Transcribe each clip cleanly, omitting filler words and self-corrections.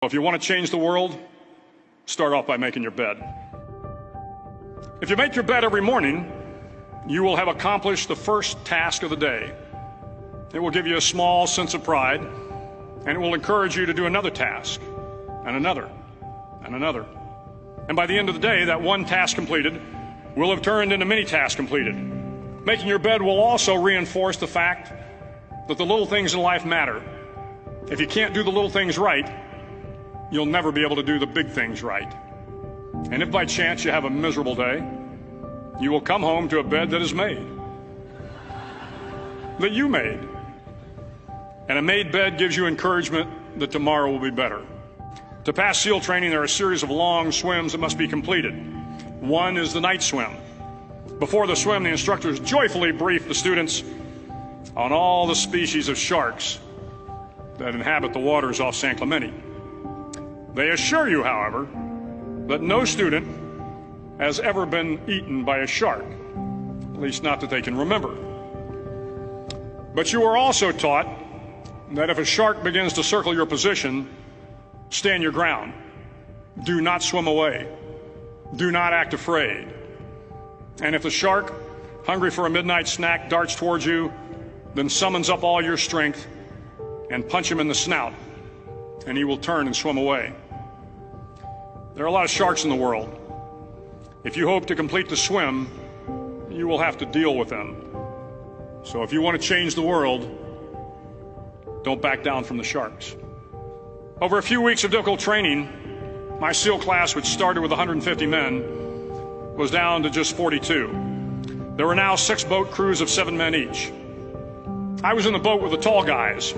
If you want to change the world, start off by making your bed. If you make your bed every morning, you will have accomplished the first task of the day. It will give you a small sense of pride, and it will encourage you to do another task, and another, and another. And by the end of the day, that one task completed will have turned into many tasks completed. Making your bed will also reinforce the fact that the little things in life matter. If you can't do the little things right, you'll never be able to do the big things right. And if by chance you have a miserable day, you will come home to a bed that is made, that you made. And a made bed gives you encouragement that tomorrow will be better. To pass SEAL training, there are a series of long swims that must be completed. One is the night swim. Before the swim, the instructors joyfully brief the students on all the species of sharks that inhabit the waters off San Clemente. They assure you, however, that no student has ever been eaten by a shark, at least not that they can remember. But you are also taught that if a shark begins to circle your position, stand your ground. Do not swim away. Do not act afraid. And if the shark, hungry for a midnight snack, darts towards you, then summons up all your strength and punch him in the snout, and he will turn and swim away. There are a lot of sharks in the world. If you hope to complete the swim, you will have to deal with them. So if you want to change the world, don't back down from the sharks. Over a few weeks of difficult training, my SEAL class, which started with 150 men, was down to just 42. There were now 6 boat crews of 7 men each. I was in the boat with the tall guys,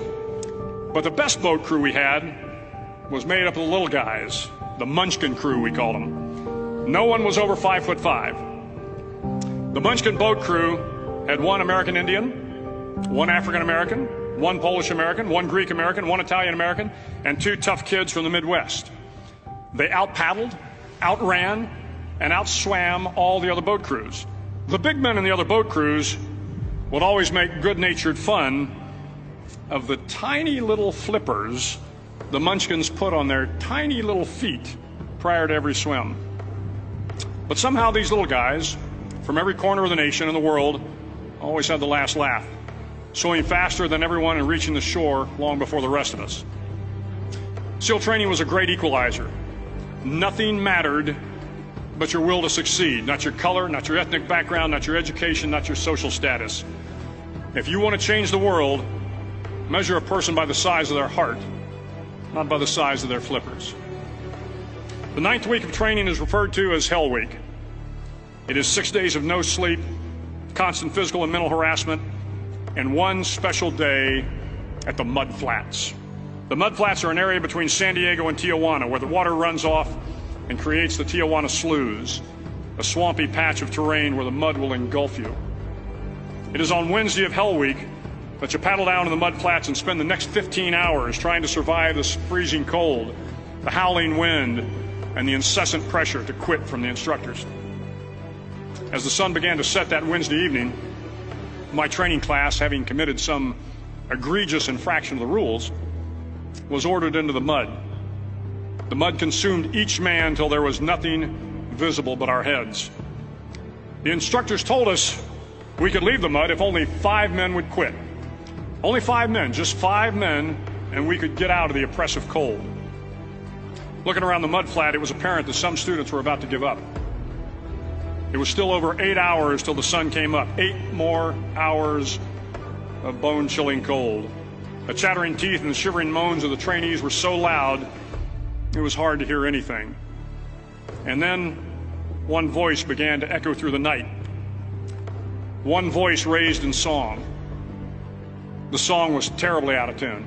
but the best boat crew we had was made up of the little guys, the Munchkin crew, we called them. No one was over 5'5". The Munchkin boat crew had 1 American Indian, 1 African American, 1 Polish American, 1 Greek American, 1 Italian American, and 2 tough kids from the Midwest. They out-paddled, outran, and outswam all the other boat crews. The big men in the other boat crews would always make good-natured fun of the tiny little flippers the Munchkins put on their tiny little feet prior to every swim. But somehow these little guys from every corner of the nation and the world always had the last laugh, swimming faster than everyone and reaching the shore long before the rest of us. SEAL training was a great equalizer. Nothing mattered but your will to succeed, not your color, not your ethnic background, not your education, not your social status. If you want to change the world, measure a person by the size of their heart, not by the size of their flippers. The 9th week of training is referred to as Hell Week. It is 6 days of no sleep, constant physical and mental harassment, and 1 special day at the Mud Flats. The Mud Flats are an area between San Diego and Tijuana where the water runs off and creates the Tijuana Sloughs, a swampy patch of terrain where the mud will engulf you. It is on Wednesday of Hell Week that you paddle down to the Mud Flats and spend the next 15 hours trying to survive the freezing cold, the howling wind, and the incessant pressure to quit from the instructors. As the sun began to set that Wednesday evening, my training class, having committed some egregious infraction of the rules, was ordered into the mud. The mud consumed each man till there was nothing visible but our heads. The instructors told us we could leave the mud if only 5 men would quit. Only 5 men, just 5 men, and we could get out of the oppressive cold. Looking around the mud flat, it was apparent that some students were about to give up. It was still over 8 hours till the sun came up. 8 more hours of bone-chilling cold. The chattering teeth and the shivering moans of the trainees were so loud, it was hard to hear anything. And then one voice began to echo through the night. One voice raised in song. The song was terribly out of tune,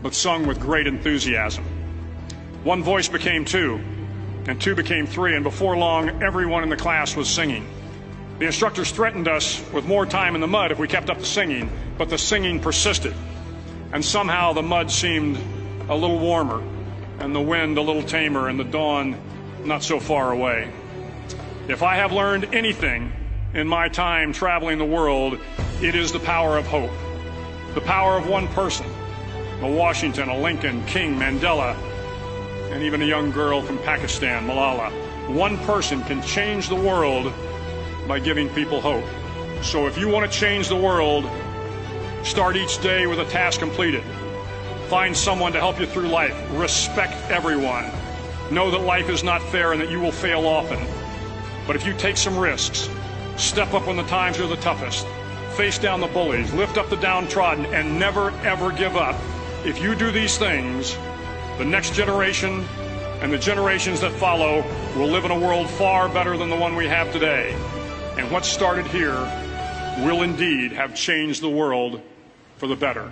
but sung with great enthusiasm. One voice became 2, and 2 became 3, and before long, everyone in the class was singing. The instructors threatened us with more time in the mud if we kept up the singing, but the singing persisted. And somehow the mud seemed a little warmer, and the wind a little tamer, and the dawn not so far away. If I have learned anything in my time traveling the world, it is the power of hope. The power of one person, a Washington, a Lincoln, King, Mandela, and even a young girl from Pakistan, Malala. One person can change the world by giving people hope. So if you want to change the world, start each day with a task completed. Find someone to help you through life. Respect everyone. Know that life is not fair and that you will fail often. But if you take some risks, step up when the times are the toughest, face down the bullies, lift up the downtrodden, and never, ever give up. If you do these things, the next generation and the generations that follow will live in a world far better than the one we have today. And what started here will indeed have changed the world for the better.